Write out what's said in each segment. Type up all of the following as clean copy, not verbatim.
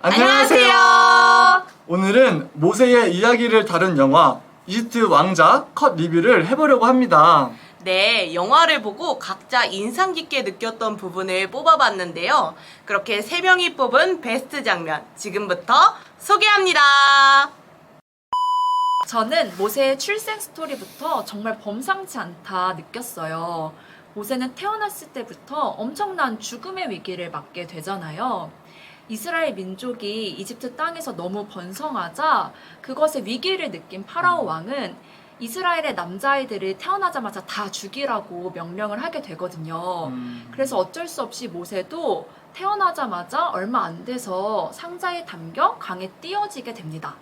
안녕하세요. 오늘은 모세의 이야기를 다룬 영화 이집트 왕자 컷 리뷰를 해보려고 합니다. 네, 영화를 보고 각자 인상 깊게 느꼈던 부분을 뽑아봤는데요. 그렇게 3명이 뽑은 베스트 장면 지금부터 소개합니다. 저는 모세의 출생 스토리부터 정말 범상치 않다 느꼈어요. 모세는 태어났을 때부터 엄청난 죽음의 위기를 맞게 되잖아요. 이스라엘 민족이 이집트 땅에서 너무 번성하자 그것의 위기를 느낀 파라오 왕은 이스라엘의 남자아이들을 태어나자마자 다 죽이라고 명령을 하게 되거든요. 그래서 어쩔 수 없이 모세도 태어나자마자 얼마 안 돼서 상자에 담겨 강에 띄어지게 됩니다.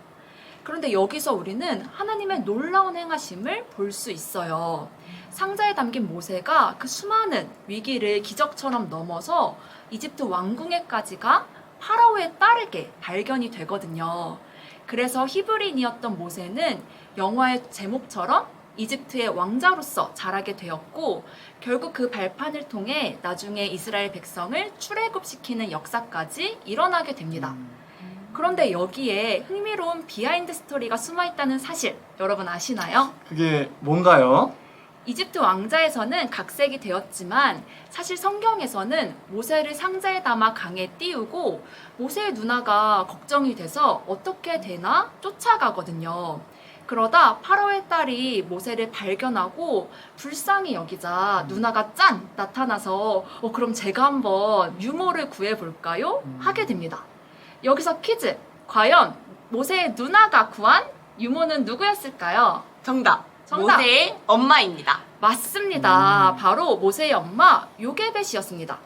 그런데 여기서 우리는 하나님의 놀라운 행하심을 볼 수 있어요. 상자에 담긴 모세가 그 수많은 위기를 기적처럼 넘어서 이집트 왕궁에까지가 파라오의 딸에게 발견이 되거든요. 그래서 히브리인이었던 모세는 영화의 제목처럼 이집트의 왕자로서 자라게 되었고, 결국 그 발판을 통해 나중에 이스라엘 백성을 출애굽시키는 역사까지 일어나게 됩니다. 그런데 여기에 흥미로운 비하인드 스토리가 숨어있다는 사실 여러분 아시나요? 그게 뭔가요? 이집트 왕자에서는 각색이 되었지만 사실 성경에서는 모세를 상자에 담아 강에 띄우고 모세의 누나가 걱정이 돼서 어떻게 되나 쫓아가거든요. 그러다 파라오의 딸이 모세를 발견하고 불쌍히 여기자 누나가 짠 나타나서 그럼 제가 한번 유모를 구해볼까요? 하게 됩니다. 여기서 퀴즈! 과연 모세의 누나가 구한 유모는 누구였을까요? 정답. 정답. 모세의 엄마입니다. 맞습니다. 바로 모세의 엄마 요게벳이었습니다.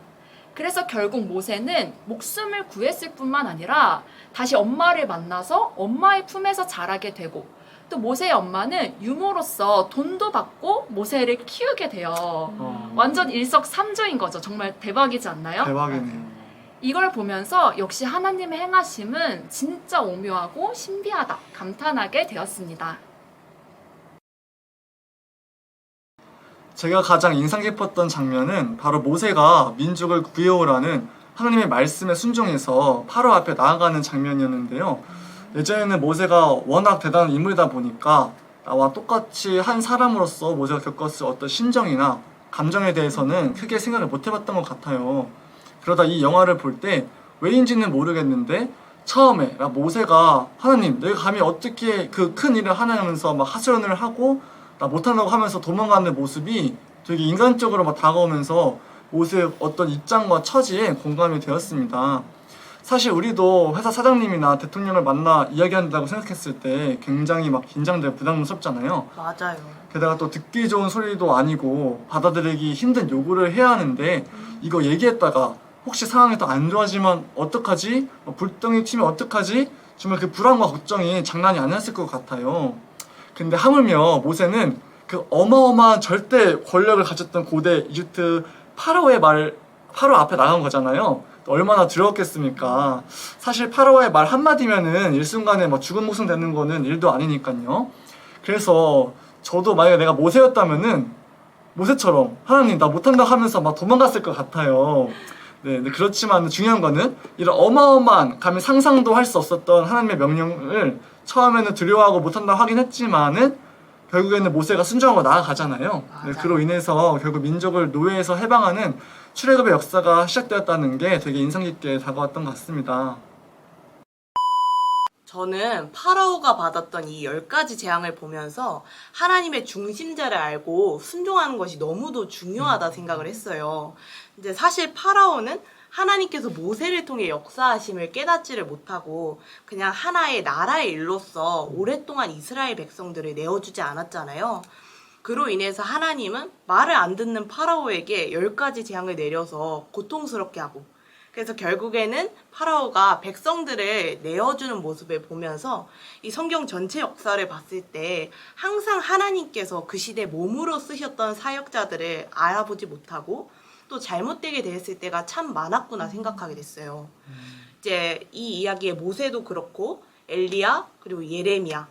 그래서 결국 모세는 목숨을 구했을 뿐만 아니라 다시 엄마를 만나서 엄마의 품에서 자라게 되고, 또 모세의 엄마는 유모로서 돈도 받고 모세를 키우게 돼요. 완전 일석삼조인 거죠. 정말 대박이지 않나요? 대박이네요. 이걸 보면서 역시 하나님의 행하심은 진짜 오묘하고 신비하다 감탄하게 되었습니다. 제가 가장 인상 깊었던 장면은 바로 모세가 민족을 구해오라는 하나님의 말씀에 순종해서 파라오 앞에 나아가는 장면이었는데요. 예전에는 모세가 워낙 대단한 인물이다 보니까 나와 똑같이 한 사람으로서 모세가 겪었을 어떤 심정이나 감정에 대해서는 크게 생각을 못 해봤던 것 같아요. 그러다 이 영화를 볼 때 왜인지는 모르겠는데 처음에 모세가 하나님 내가 감히 어떻게 그 큰 일을 하냐면서 막 하소연을 하고 나 못한다고 하면서 도망가는 모습이 되게 인간적으로 막 다가오면서 모세의 어떤 입장과 처지에 공감이 되었습니다. 사실 우리도 회사 사장님이나 대통령을 만나 이야기한다고 생각했을 때 굉장히 막 긴장되고 부담스럽잖아요. 맞아요. 게다가 또 듣기 좋은 소리도 아니고 받아들이기 힘든 요구를 해야 하는데 이거 얘기했다가 혹시 상황이 더 안 좋아지면 어떡하지? 불똥이 튀면 어떡하지? 정말 그 불안과 걱정이 장난이 아니었을 것 같아요. 근데 하물며 모세는 그 어마어마한 절대 권력을 가졌던 고대 이집트 파라오 앞에 나간 거잖아요. 얼마나 두려웠겠습니까? 사실 파라오의 말 한마디면은 일순간에 막 죽은 목숨 되는 거는 일도 아니니까요. 그래서 저도 만약에 내가 모세였다면은 모세처럼 하나님 나 못한다 하면서 막 도망갔을 것 같아요. 네, 그렇지만 중요한 거는 이런 어마어마한 감히 상상도 할 수 없었던 하나님의 명령을 처음에는 두려워하고 못한다 하긴 했지만은 결국에는 모세가 순종하고 나아가잖아요. 네, 그로 인해서 결국 민족을 노예에서 해방하는 출애굽의 역사가 시작되었다는 게 되게 인상 깊게 다가왔던 것 같습니다. 저는 파라오가 받았던 이 10가지 재앙을 보면서 하나님의 중심자를 알고 순종하는 것이 너무도 중요하다 생각을 했어요. 이제 사실 파라오는 하나님께서 모세를 통해 역사하심을 깨닫지를 못하고 그냥 하나의 나라의 일로서 오랫동안 이스라엘 백성들을 내어주지 않았잖아요. 그로 인해서 하나님은 말을 안 듣는 파라오에게 10가지 재앙을 내려서 고통스럽게 하고, 그래서 결국에는 파라오가 백성들을 내어주는 모습을 보면서 이 성경 전체 역사를 봤을 때 항상 하나님께서 그 시대 몸으로 쓰셨던 사역자들을 알아보지 못하고 또 잘못되게 됐을 때가 참 많았구나 생각하게 됐어요. 이제 이 이야기의 모세도 그렇고 엘리야 그리고 예레미야,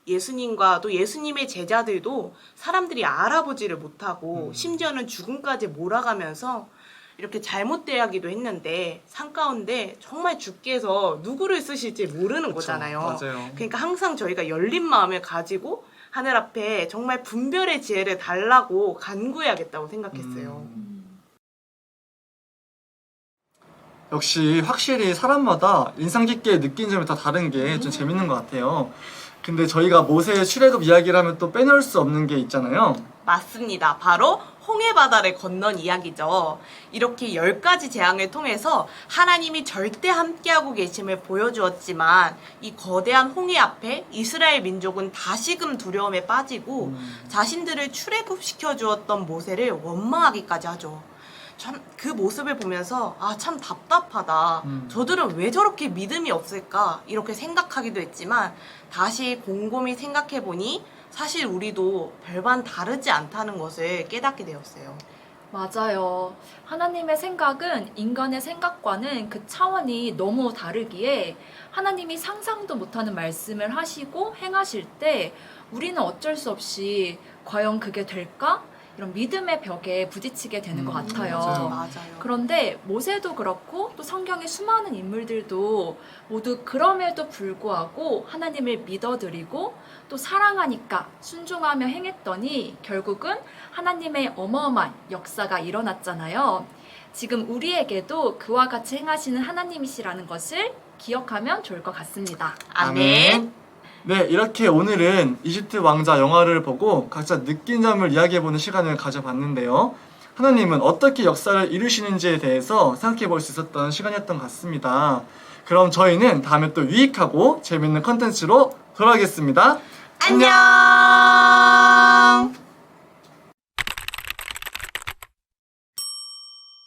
예수님과 또 예수님의 제자들도 사람들이 알아보지를 못하고 심지어는 죽음까지 몰아가면서 이렇게 잘못 대하기도 했는데 산 가운데 정말 주께서 누구를 쓰실지 모르는 거잖아요. 맞아요. 그러니까 항상 저희가 열린 마음을 가지고 하늘 앞에 정말 분별의 지혜를 달라고 간구해야겠다고 생각했어요. 역시 확실히 사람마다 인상 깊게 느낀 점이 다 다른 게 좀 재밌는 것 같아요. 근데 저희가 모세의 출애굽 이야기를 하면 또 빼놓을 수 없는 게 있잖아요. 맞습니다. 바로 홍해 바다를 건넌 이야기죠. 이렇게 10가지 재앙을 통해서 하나님이 절대 함께하고 계심을 보여주었지만 이 거대한 홍해 앞에 이스라엘 민족은 다시금 두려움에 빠지고 자신들을 출애굽시켜 주었던 모세를 원망하기까지 하죠. 참 그 모습을 보면서 아 참 답답하다. 저들은 왜 저렇게 믿음이 없을까? 이렇게 생각하기도 했지만 다시 곰곰이 생각해 보니 사실 우리도 별반 다르지 않다는 것을 깨닫게 되었어요. 맞아요. 하나님의 생각은 인간의 생각과는 그 차원이 너무 다르기에 하나님이 상상도 못하는 말씀을 하시고 행하실 때 우리는 어쩔 수 없이 과연 그게 될까? 이런 믿음의 벽에 부딪히게 되는 것 같아요. 맞아요. 그런데 모세도 그렇고 또 성경의 수많은 인물들도 모두 그럼에도 불구하고 하나님을 믿어드리고 또 사랑하니까 순종하며 행했더니 결국은 하나님의 어마어마한 역사가 일어났잖아요. 지금 우리에게도 그와 같이 행하시는 하나님이시라는 것을 기억하면 좋을 것 같습니다. 아멘. 네, 이렇게 오늘은 이집트 왕자 영화를 보고 각자 느낀 점을 이야기해보는 시간을 가져봤는데요. 하나님은 어떻게 역사를 이루시는지에 대해서 생각해볼 수 있었던 시간이었던 것 같습니다. 그럼 저희는 다음에 또 유익하고 재밌는 컨텐츠로 돌아오겠습니다. 안녕.